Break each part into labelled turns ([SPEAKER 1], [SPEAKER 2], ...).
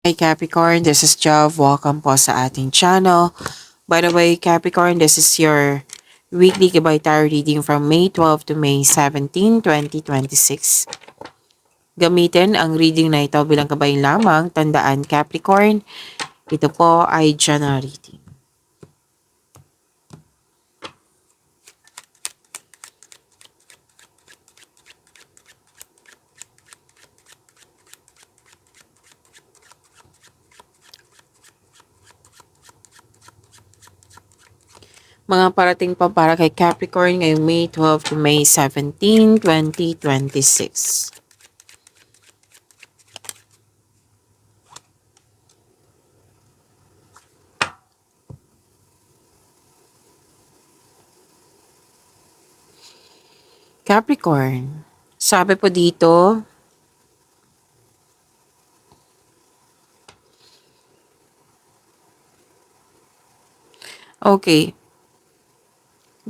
[SPEAKER 1] Hi Capricorn, this is Jov. Welcome po sa ating channel. By the way, Capricorn, this is your weekly Gabay Tarot reading from May 12 to May 17, 2026. Gamitin ang reading na ito bilang gabay lamang. Tandaan Capricorn, ito po ay general reading. Mga parating pa para kay Capricorn ngayong May 12 to May 17, 2026. Capricorn, sabi po dito, okay,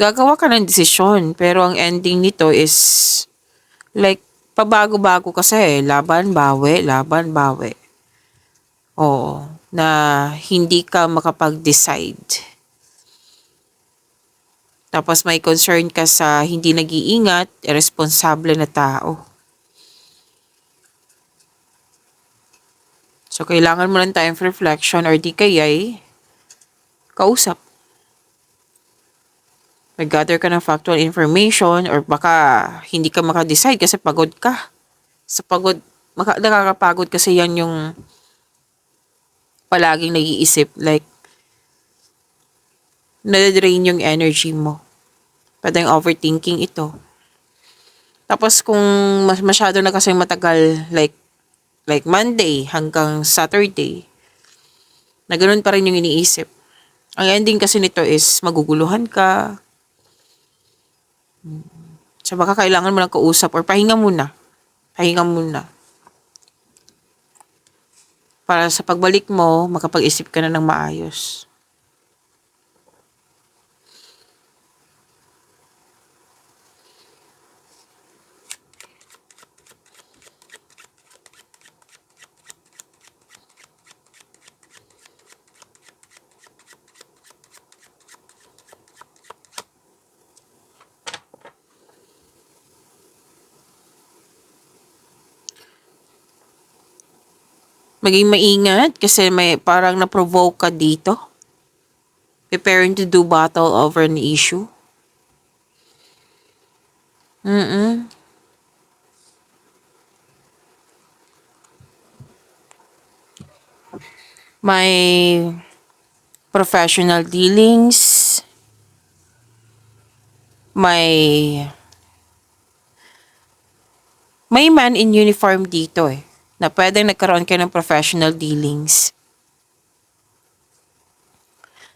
[SPEAKER 1] gagawa ka ng desisyon pero ang ending nito is like pabago-bago kasi laban, bawi, laban, bawi. Oo, na hindi ka makapag-decide. Tapos may concern ka sa hindi nag-iingat, irresponsible na tao. So, kailangan mo ng time for reflection or di kaya'y kausap. Mag-gather ka ng factual information or baka hindi ka makadecide kasi pagod ka. Sa pagod, nakakapagod kasi yan yung palaging nag-iisip. Like, nade-drain yung energy mo. Pwedeng overthinking ito. Tapos kung masyado na kasing matagal, like Monday hanggang Saturday, na ganun pa rin yung iniisip. Ang ending kasi nito is maguguluhan ka. So baka kailangan mo ng kausap or pahinga muna. Pahinga muna. Para sa pagbalik mo, makapag-isip ka na ng maayos. Maging maingat kasi may parang na-provoke ka dito. Preparing to do battle over an issue. May professional dealings. May man in uniform dito na pwedeng nagkaroon kayo ng professional dealings.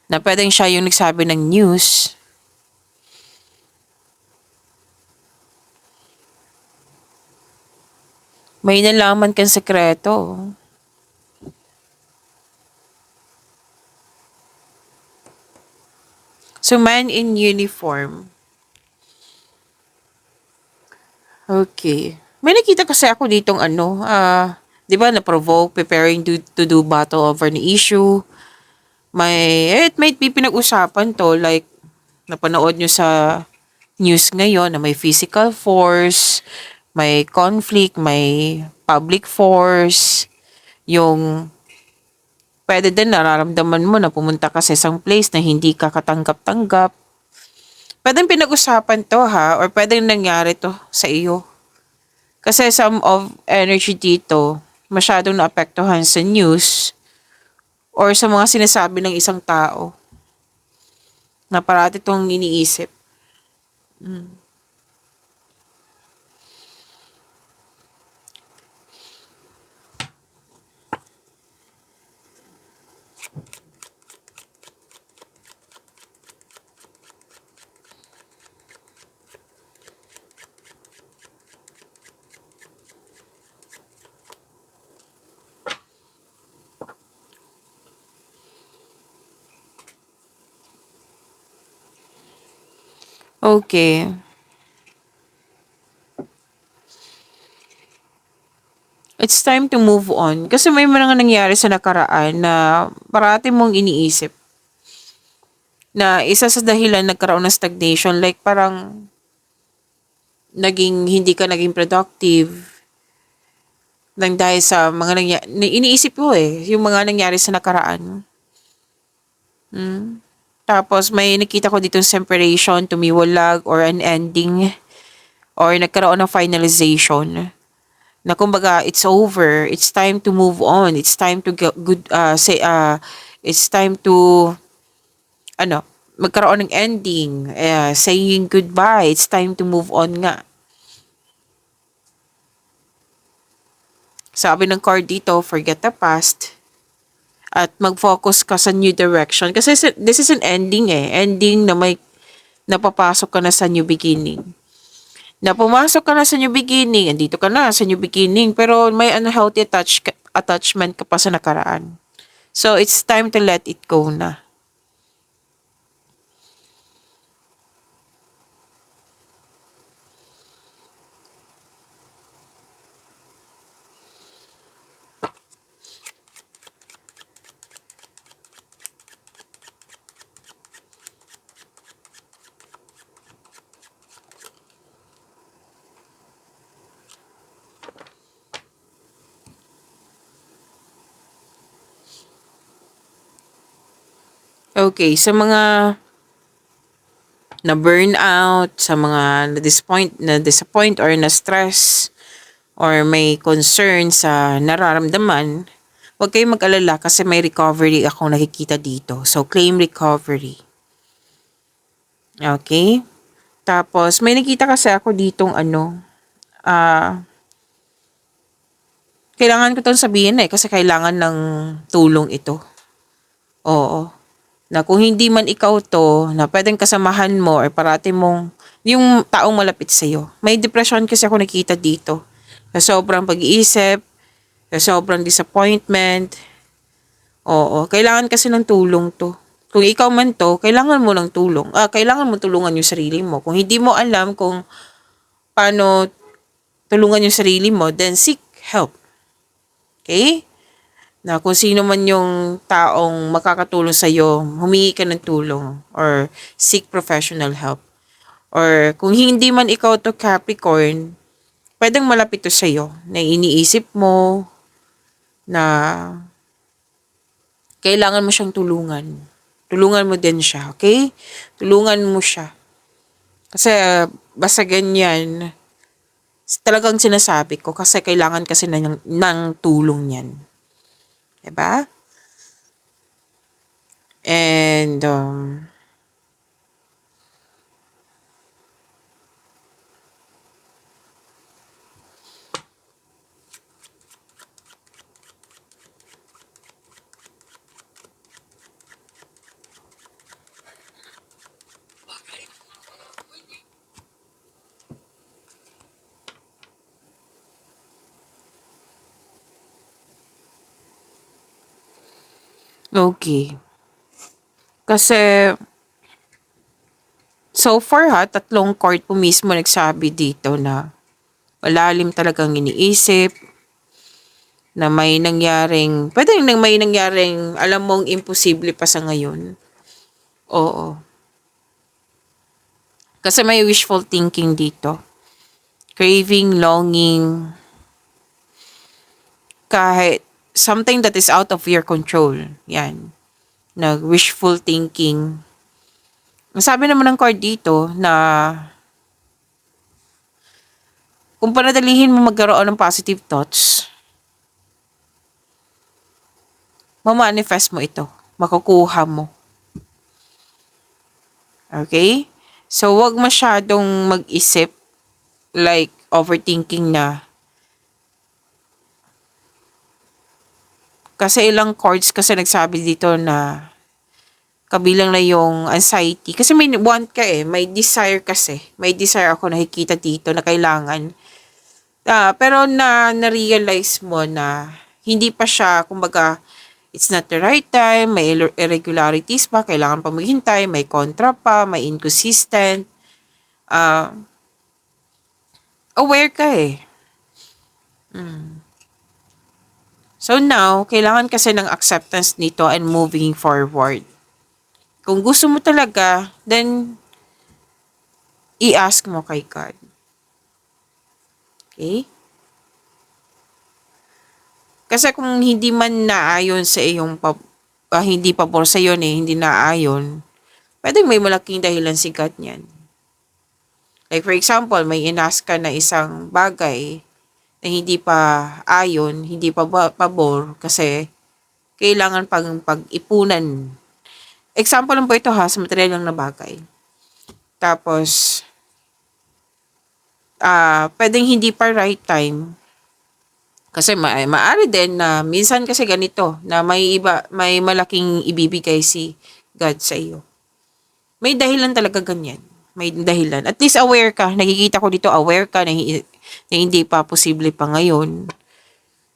[SPEAKER 1] Na pwedeng siya yung nagsabi ng news. May nalaman kang sekreto. So, man in uniform. Okay. May nakita kasi ako ditong di ba na-provoke, preparing to do battle over an issue. It might be pinag-usapan to, like, napanood nyo sa news ngayon na may physical force, may conflict, may public force, yung pwede din nararamdaman mo na pumunta ka sa isang place na hindi ka katanggap-tanggap. Pwedeng pinag-usapan to ha, or pwedeng nangyari to sa iyo. Kasi some of energy dito, masyadong naapektuhan sa news or sa mga sinasabi ng isang tao na parati itong iniisip. Okay. It's time to move on. Kasi may mga nangyari sa nakaraan na parati mong iniisip na isa sa dahilan nagkaroon ng stagnation. Like parang hindi ka naging productive nang dahil sa mga nangyari. Iniisip ko yung mga nangyari sa nakaraan. Tapos may nakita ko dito separation, tumiwalag, or an ending, or nagkaroon ng finalization. Na kumbaga, it's over. It's time to move on. It's time to it's time to, magkaroon ng ending. Saying goodbye. It's time to move on nga. Sabi ng card dito, forget the past. At mag-focus ka sa new direction. Kasi this is an ending Ending na may napapasok ka na sa new beginning. Na pumasok ka na sa new beginning, andito ka na sa new beginning, pero may unhealthy attachment ka pa sa nakaraan. So, it's time to let it go na. Okay, sa mga na burnout, sa mga na disappoint or na stress or may concern sa nararamdaman, huwag kayong mag-alala kasi may recovery akong nakikita dito. So, claim recovery. Okay? Tapos, may nakita kasi ako ditong kailangan ko itong sabihin kasi kailangan ng tulong ito. Oo. Na kung hindi man ikaw to, na pwedeng kasamahan mo or parati mong, yung taong malapit sa'yo. May depression kasi ako nakita dito. Sa sobrang pag-iisip, sa sobrang disappointment. Oo, kailangan kasi ng tulong to. Kung ikaw man to, kailangan mo ng tulong. Kailangan mo tulungan yung sarili mo. Kung hindi mo alam kung paano tulungan yung sarili mo, then seek help. Okay? Na kung sino man yung taong makakatulong sa'yo, humingi ka ng tulong or seek professional help. Or kung hindi man ikaw to Capricorn, pwedeng malapit to sa'yo na iniisip mo na kailangan mo siyang tulungan. Tulungan mo din siya, okay? Tulungan mo siya. Kasi basta ganyan, talagang sinasabi ko kasi kailangan kasi ng tulong yan. Diba? And, okay. Kasi, so far tatlong court po mismo nagsabi dito na malalim talagang iniisip, na may nangyaring, alam mong imposible pa sa ngayon. Oo. Kasi may wishful thinking dito. Craving, longing, kahit something that is out of your control. Yan. Wishful thinking. Sabi naman ng card dito na kung panadalihin mo magkaroon ng positive thoughts, mamanifest mo ito. Makukuha mo. Okay? So, wag masyadong mag-isip like overthinking na. Kasi ilang cards kasi nagsabi dito na kabilang na yung anxiety. Kasi may want ka may desire kasi. May desire ako nakikita dito na kailangan. Pero na-realize mo na hindi pa siya, kumbaga, it's not the right time, may irregularities pa, kailangan pa maghintay, may kontra pa, may inconsistent. Aware ka So now, kailangan kasi ng acceptance nito and moving forward. Kung gusto mo talaga, then i-ask mo kay God. Okay? Kasi kung hindi man naayon sa iyong hindi pabor sa iyo hindi naayon, pwedeng may malaking dahilan si God niyan. Like for example, may inask ka na isang bagay na hindi pa ayon, hindi pa pabor kasi kailangan pang pag-ipunan. Example lang po ito ha, sa material lang na bagay. Tapos, pwedeng hindi pa right time. Kasi maaari din na minsan kasi ganito, na may malaking ibibigay si God sa iyo. May dahilan talaga ganyan. May dahilan. At least aware ka. Nakikita ko dito, aware ka na hindi pa posible pa ngayon.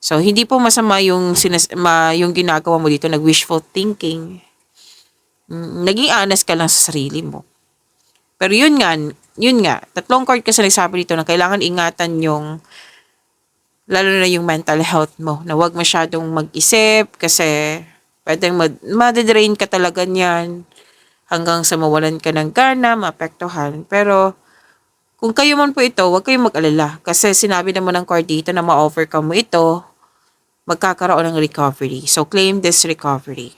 [SPEAKER 1] So, hindi po masama yung ginagawa mo dito, nag-wishful thinking. Naging honest ka lang sa sarili mo. Pero yun nga, tatlong card kasi nagsabi dito na kailangan ingatan yung, lalo na yung mental health mo, na huwag masyadong mag-isip kasi pwedeng madidrain ka talaga niyan hanggang sa mawalan ka ng gana, maapektuhan. Pero kung kayo man po ito, huwag kayong mag-alala kasi sinabi naman ng card dito na ma-overcome mo ito, magkakaroon ng recovery. So claim this recovery.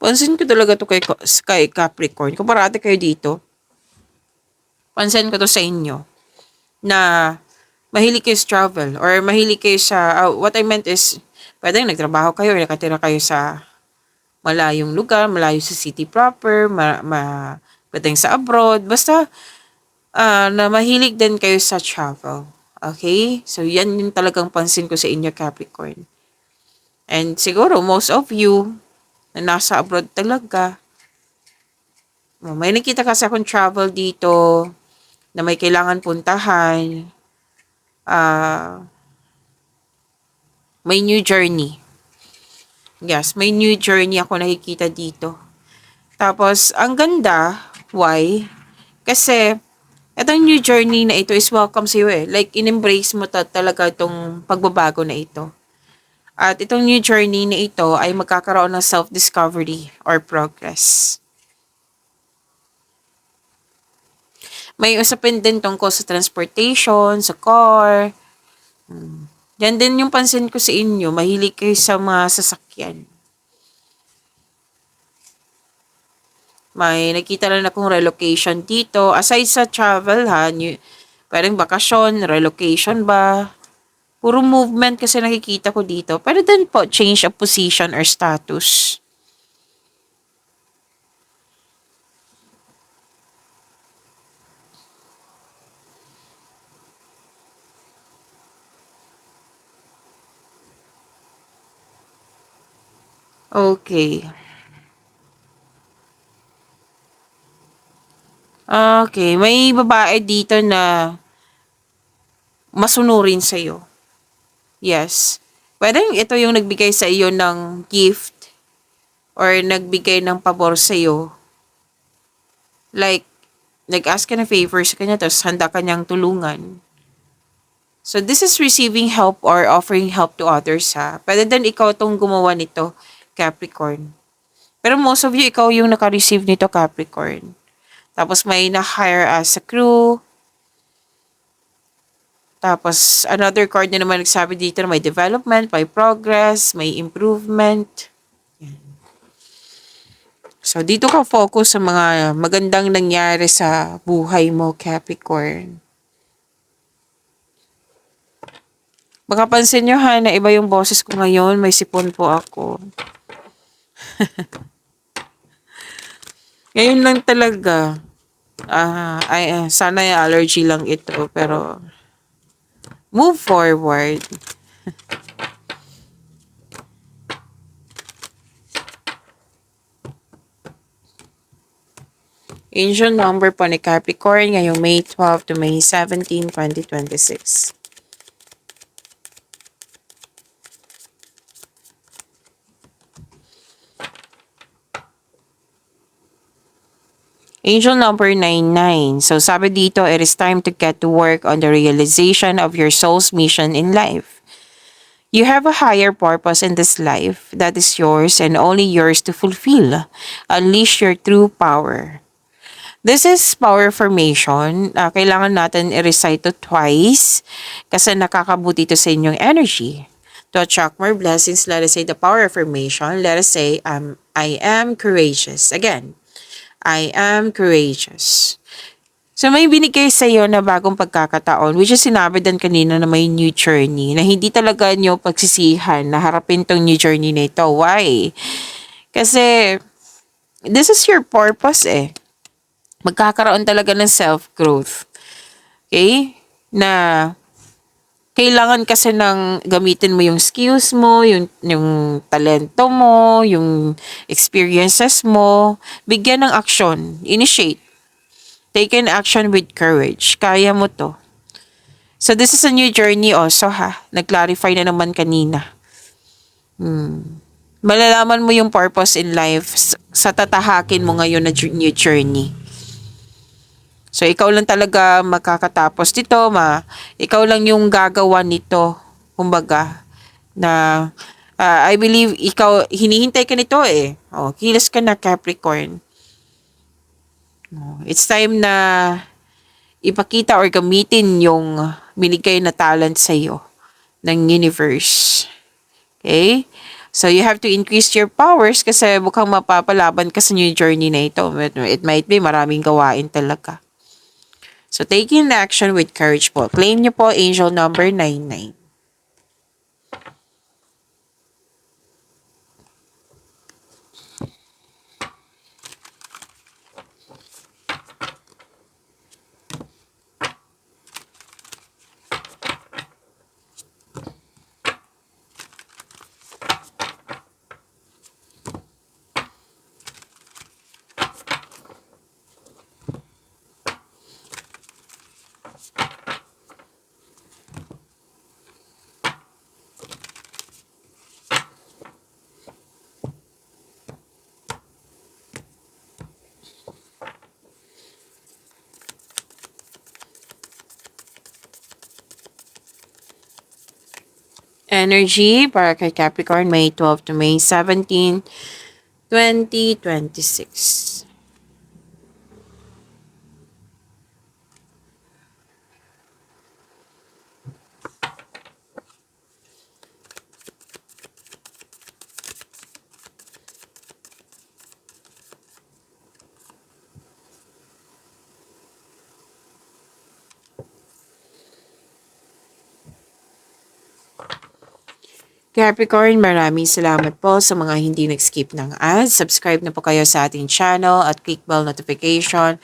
[SPEAKER 1] Pansin ko talaga to kay Capricorn. Kung parati kayo dito, pansin ko to sa inyo na mahilig kayo sa travel or mahilig kayo sa, what I meant is, pwedeng nagtrabaho kayo or nakatira kayo sa malayong lugar, malayo sa city proper, pwedeng sa abroad, basta na mahilig din kayo sa travel. Okay? So, yan yung talagang pansin ko sa inyo, Capricorn. And siguro, most of you, na nasa abroad talaga, may nakita kasi akong travel dito, na may kailangan puntahan, may new journey. Yes, may new journey ako nakikita dito. Tapos, ang ganda, why? Kasi, itong new journey na ito is welcome sa iyo eh. Like, in-embrace mo talaga itong pagbabago na ito. At itong new journey na ito ay magkakaroon ng self-discovery or progress. May usapin din tungkol sa transportation, sa car. Yan din yung pansin ko sa inyo. Mahilig kayo sa mga sasakyan. May nakita lang akong relocation dito. Aside sa travel ha, parang bakasyon, relocation ba? Puro movement kasi nakikita ko dito. Pero din po, change of position or status. Okay. Okay, may babae dito na masunurin sa'yo. Yes. Pwedeng ito yung nagbigay sa iyo ng gift or nagbigay ng pabor sa iyo. Like, nag-ask ka ng favor sa kanya tapos handa ka niyang tulungan. So, this is receiving help or offering help to others ha. Pwede din ikaw tong gumawa nito, Capricorn. Pero most of you, ikaw yung naka-receive nito, Capricorn. Tapos may na-hire as a crew. Tapos, another card na naman nagsabi dito na may development, may progress, may improvement. So, dito ka focus sa mga magandang nangyari sa buhay mo, Capricorn. Baka pansin nyo ha, na iba yung boses ko ngayon, may sipon po ako. Ngayon lang talaga. Sana yung allergy lang ito, pero move forward. Angel number po ni Capricorn ngayong May 12 to May 17, 2026. Angel number 99. So sabi dito, it is time to get to work on the realization of your soul's mission in life. You have a higher purpose in this life that is yours and only yours to fulfill. Unleash your true power. This is power formation. Kailangan natin i-recite to twice kasi nakakabuti to sa inyong energy. To attract more blessings, let us say the power affirmation. Let us say, I am courageous. Again, I am courageous. So may binigay sa iyo na bagong pagkakataon, which is sinabi din kanina na may new journey, na hindi talaga nyo pagsisihan na harapin tong new journey na ito. Why? Kasi this is your purpose eh. Magkakaroon talaga ng self-growth. Okay? Na kailangan kasi ng gamitin mo yung skills mo, yung talento mo, yung experiences mo, bigyan ng action, initiate. Take an action with courage. Kaya mo to. So this is a new journey also ha. Nag-clarify na naman kanina. Malalaman mo yung purpose in life sa tatahakin mo ngayon na new journey. So ikaw lang talaga makakatapos dito, ikaw lang yung gagawa nito. Kumbaga, na I believe ikaw, hinihintay ka nito eh. Kilos ka na Capricorn. It's time na ipakita or gamitin yung binigay na talent sa iyo ng universe. Okay? So you have to increase your powers kasi mukhang mapapalaban ka sa new journey na ito. It might be maraming gawain talaga. So taking action with courage po. Claim niyo po angel number 99. Energy para kay Capricorn, May 12 to May 17, 2026. Capricorn, maraming salamat po sa mga hindi nag-skip ng ads. Subscribe na po kayo sa ating channel at click bell notification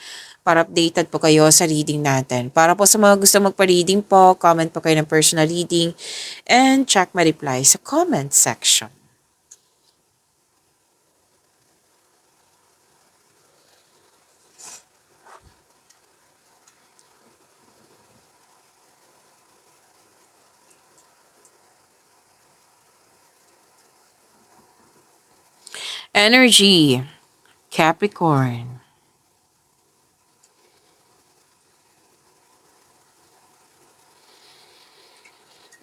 [SPEAKER 1] para updated po kayo sa reading natin. Para po sa mga gusto magpa-reading po, comment po kayo ng personal reading and check my reply sa comment section. Energy, Capricorn.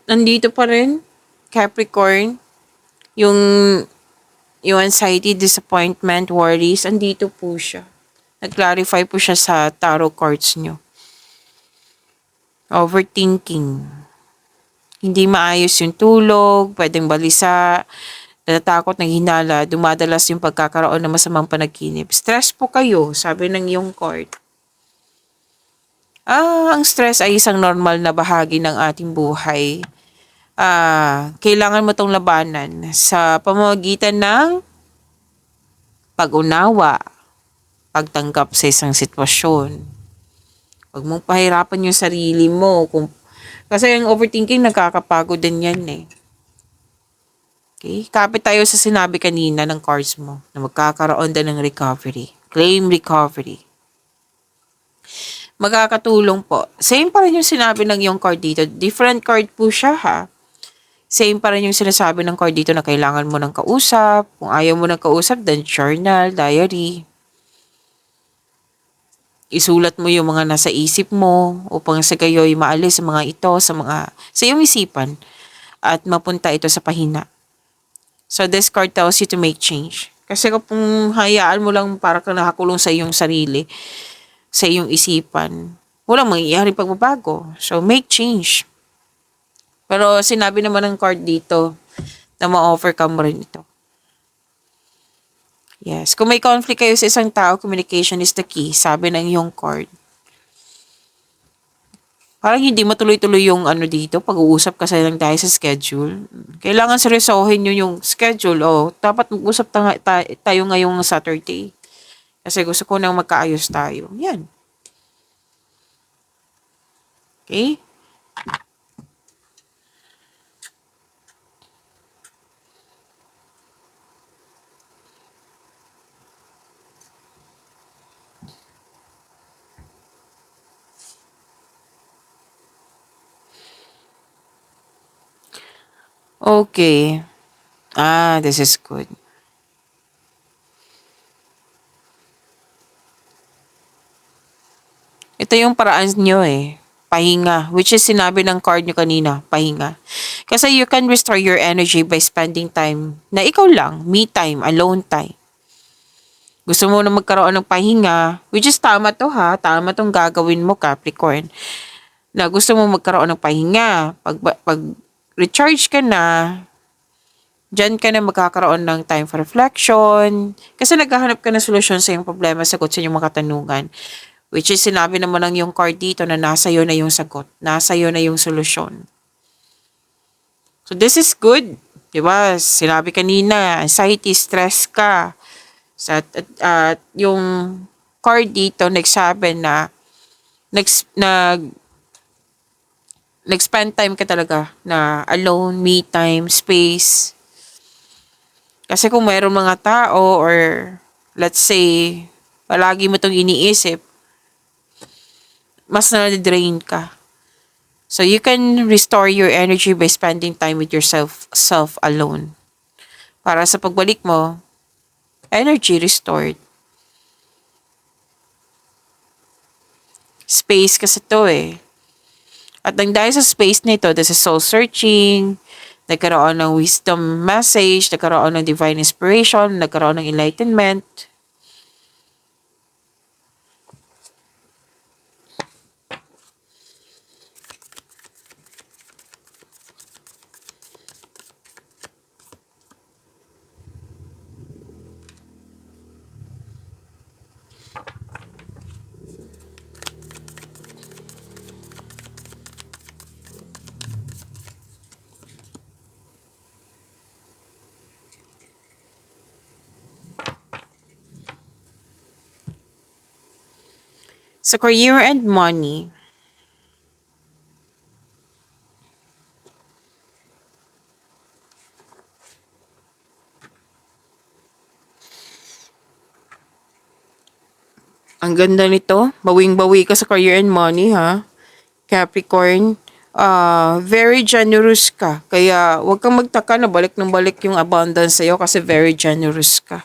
[SPEAKER 1] Nandito pa rin, Capricorn, yung anxiety, disappointment, worries, andito po siya. Nag-clarify po siya sa tarot cards nyo. Overthinking. Hindi maayos yung tulog, pwedeng balisa, natatakot, naghinala, dumadalas yung pagkakaroon ng masamang panaginip. Stress po kayo, sabi ng iyong card. Ang stress ay isang normal na bahagi ng ating buhay. Kailangan mo tong labanan sa pamamagitan ng pag-unawa, pagtanggap sa isang sitwasyon. Huwag mong pahirapan yung sarili mo. Kasi yung overthinking, nagkakapagod din yan eh. Okay? Kapit tayo sa sinabi kanina ng cards mo na magkakaroon din ng recovery. Claim recovery. Magkakatulong po. Same pa rin yung sinabi ng yung card dito. Different card po siya ha. Same pa rin yung sinasabi ng card dito na kailangan mo ng kausap. Kung ayaw mo ng kausap, then journal, diary. Isulat mo yung mga nasa isip mo upang sa gayo'y maalis sa mga ito, sa iyong isipan at mapunta ito sa pahina. So this card tells you to make change. Kasi kung hayaan mo lang para kang nakakulong sa iyong sarili, sa iyong isipan, walang mangyayari pagbabago. So make change. Pero sinabi naman ng card dito na ma-overcome mo rin ito. Yes. Kung may conflict kayo sa isang tao, communication is the key. Sabi ng iyong card. Parang hindi matuloy-tuloy yung ano dito, pag-uusap kasi lang dahil sa schedule. Kailangan seryosohin nyo yung schedule. Oh, dapat mag-usap tayo ngayong Saturday. Kasi gusto ko nang magkaayos tayo. Yan. Okay? Okay. This is good. Ito yung paraan nyo eh. Pahinga. Which is sinabi ng card nyo kanina. Pahinga. Kasi you can restore your energy by spending time na ikaw lang. Me time. Alone time. Gusto mo na magkaroon ng pahinga. Which is tama to ha. Tama tong gagawin mo, Capricorn. Na gusto mo magkaroon ng pahinga. Pag recharge ka na, dyan ka na magkakaroon ng time for reflection. Kasi naghahanap ka ng solusyon sa iyong problema, sagot sa iyong mga katanungan. Which is sinabi naman ng yung card dito na nasa iyo na yung sagot. Nasa iyo na yung solusyon. So this is good. Diba? Sinabi kanina, anxiety, stress ka. At yung card dito nagsabi na nag-spend time ka talaga na alone, me time, space. Kasi kung mayroong mga tao or let's say, palagi mo itong iniisip, mas na-drain ka. So you can restore your energy by spending time with yourself alone. Para sa pagbalik mo, energy restored. Space kasi to eh. At dahil sa space nito, this is soul searching, nagkaroon ng wisdom message, nagkaroon ng divine inspiration, nagkaroon ng enlightenment. Sa career and money, ang ganda nito. Bawing-bawi ka sa career and money, ha? Capricorn. Very generous ka. Kaya, huwag kang magtaka na balik ng balik yung abundance sa'yo kasi very generous ka.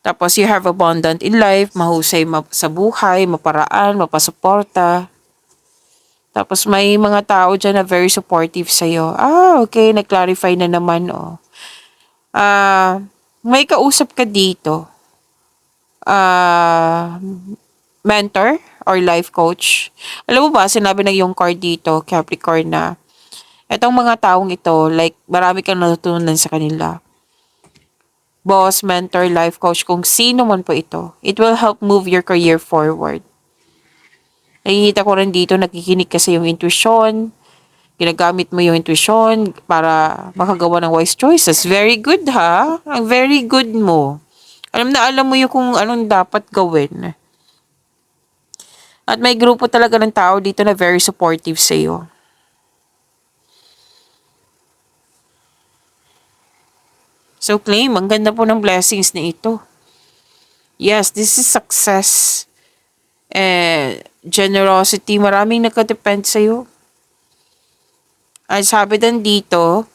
[SPEAKER 1] Tapos, you have abundant in life, mahusay sa buhay, maparaan, mapasuporta. Tapos, may mga tao dyan na very supportive sa'yo. Okay, nag-clarify na naman, oh. May kausap ka dito. Mentor or life coach. Alam mo ba, sinabi ng yung card dito, Capricorn, na etong mga taong ito, like, marami kang natutunan sa kanila. Boss, mentor, life coach, kung sino man po ito, it will help move your career forward. Nakikita ko rin dito, nakikinig kasi yung intuition, ginagamit mo yung intuition para makagawa ng wise choices. Very good ha? Ang very good mo. Alam mo yung kung anong dapat gawin. At may grupo talaga ng tao dito na very supportive sa iyo. So claim, ang ganda po ng blessings na ito. Yes, this is success. generosity, maraming nakadepend sa'yo. Ay, sabi din dito,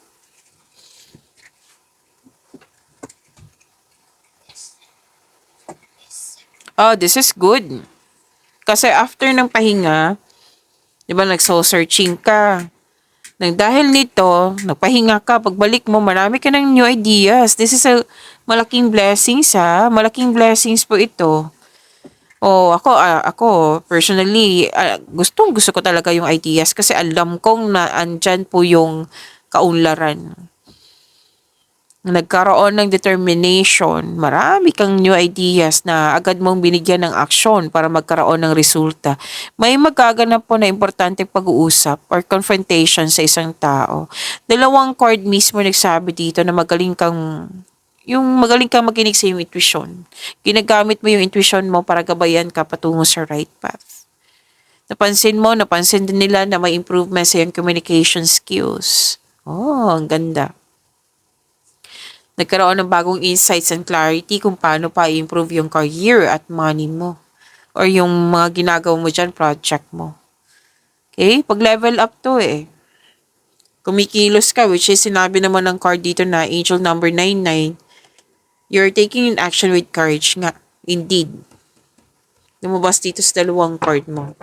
[SPEAKER 1] oh, this is good. Kasi after ng pahinga, di ba, nagso-searching ka. Nang dahil nito, nagpahinga ka, pagbalik mo, marami ka ng new ideas. This is a malaking blessings ha. Malaking blessings po ito. Oh, ako personally, gusto ko talaga yung ideas kasi alam kong na andyan po yung kaunlaran. Nagkaroon ng determination, marami kang new ideas na agad mong binigyan ng aksyon para magkaroon ng resulta. May magaganap po na importanteng pag-uusap or confrontation sa isang tao. Dalawang chord mismo nagsabi dito na magaling kang makinig sa iyong intuition. Ginagamit mo yung intuition mo para gabayan ka patungo sa right path. Napansin din nila na may improvement sa iyong communication skills. Oh, ang ganda. Nagkaroon ng bagong insights and clarity kung paano pa i-improve yung career at money mo. Or yung mga ginagawa mo dyan, project mo. Okay? Pag-level up to eh. Kumikilos ka, which is sinabi naman ng card dito na angel number 99, you're taking an action with courage nga. Indeed. Lumabas dito sa dalawang card mo.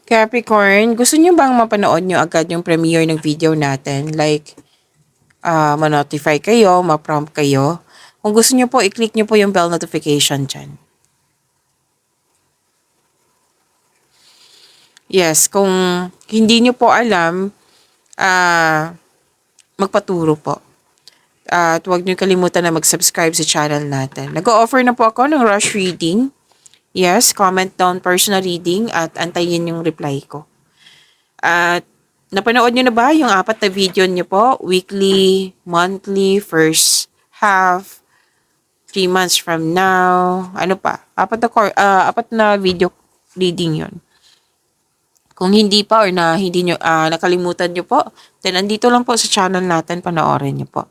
[SPEAKER 1] Capricorn, gusto niyo bang mapanood niyo agad yung premiere ng video natin? Like, ma-notify kayo, ma-prompt kayo. Kung gusto niyo po, i-click niyo po yung bell notification dyan. Yes, kung hindi niyo po alam, magpaturo po. At huwag niyo kalimutan na mag-subscribe sa channel natin. Nag-o-offer na po ako ng rush reading. Yes, comment down personal reading at antayin yung reply ko. At napanood nyo na ba yung 4 na video nyo po? Weekly, monthly, first half, 3 months from now, ano pa? 4 na video reading yon. Kung hindi pa or na hindi nyo, nakalimutan nyo po, then andito lang po sa channel natin, panoorin nyo po.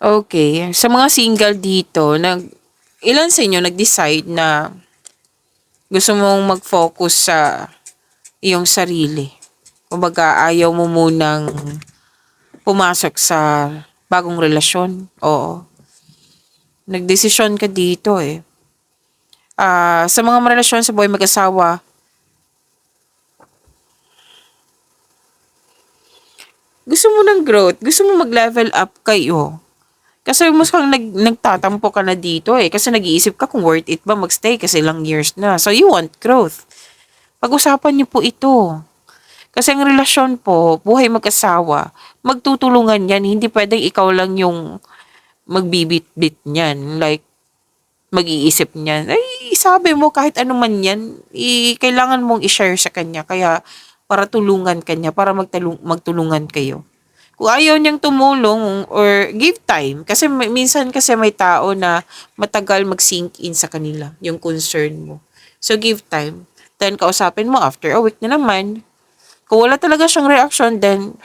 [SPEAKER 1] Okay, sa mga single dito, ilan sa inyo nag-decide na gusto mong mag-focus sa iyong sarili? Kumbaga, ayaw mo munang pumasok sa bagong relasyon? Oo. Nagdesisyon ka dito eh. Sa mga relasyon sa buhay mag-asawa, gusto mo ng growth, gusto mo mag-level up kayo. Kasi mas kang nagtatampo ka na dito eh. Kasi nag-iisip ka kung worth it ba magstay kasi ilang years na. So you want growth. Pag-usapan niyo po ito. Kasi ang relasyon po, buhay mag-asawa, magtutulungan yan. Hindi pwedeng ikaw lang yung magbibit-bit niyan. Like, mag-iisip niyan. Ay, sabi mo kahit ano man yan, kailangan mong i-share sa kanya. Kaya, para tulungan kanya, para magtulungan kayo. Kung ayaw niyang tumulong or give time. Kasi minsan kasi may tao na matagal mag-sink in sa kanila, yung concern mo. So, give time. Then, kausapin mo after a week na naman. Kung wala talaga siyang reaction, then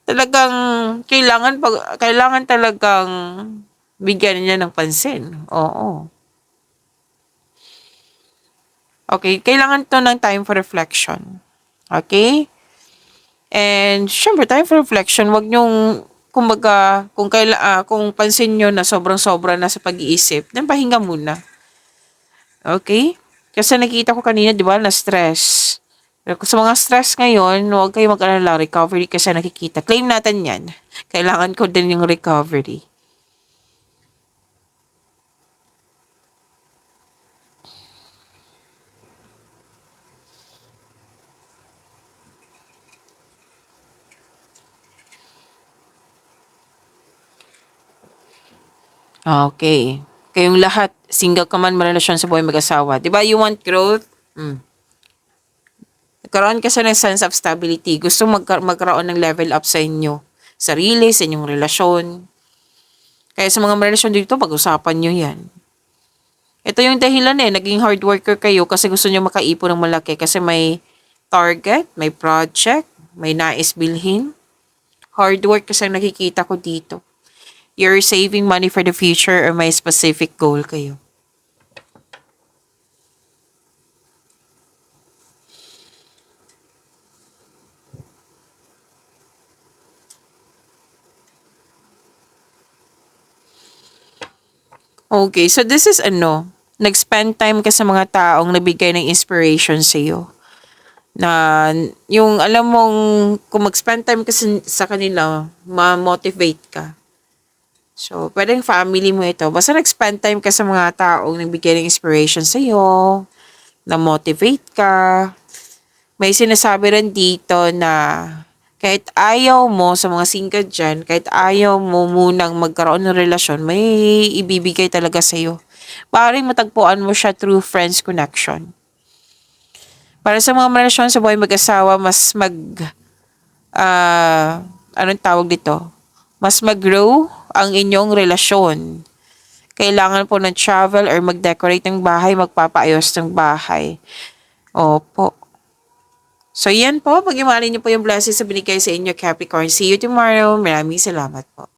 [SPEAKER 1] talagang kailangan talagang bigyan niya ng pansin. Oo. Okay, kailangan to ng time for reflection. Okay? And, syempre, time for reflection, wag niyong, kumbaga, kung pansin niyo na sobrang-sobra na sa pag-iisip, then pahinga muna. Okay? Kasi nakita ko kanina, di ba, na stress. Pero kung sa mga stress ngayon, huwag kayo mag-alala, recovery kasi nakikita. Claim natin yan. Kailangan ko din yung recovery. Okay. Kayong lahat, single ka man, marelasyon sa buhay mag-asawa. Di ba, you want growth? Mm. Nagkaroon kasi ng sense of stability. Gusto magkaroon ng level up sa inyo. Sarili, sa inyong relasyon. Kaya sa mga relasyon dito, pag-usapan nyo yan. Ito yung dahilan naging hard worker kayo kasi gusto nyo makaipon ng malaki kasi may target, may project, may nais bilhin. Hard work kasi ang nakikita ko dito. You're saving money for the future or may specific goal kayo. Okay, so this is nag-spend time ka sa mga taong nabigay ng inspiration sa iyo. Na yung alam mong kung mag-spend time ka sa kanila, ma-motivate ka. So, pwedeng family mo ito. Basta nag-spend time ka sa mga taong nagbigay ng inspiration sa iyo, na-motivate ka. May sinasabi rin dito na kahit ayaw mo sa mga single dyan, kahit ayaw mo munang magkaroon ng relasyon, may ibibigay talaga sa'yo. Paring matagpuan mo siya through friends connection. Para sa mga relasyon sa buhay mag-asawa, mas anong tawag dito? Mas mag-grow ang inyong relasyon. Kailangan po ng travel or mag-decorate ng bahay, magpapaayos ng bahay. Opo. So, yan po. Pag-imalin niyo po yung blessings sa binigay sa inyo, Capricorn. See you tomorrow. Maraming salamat po.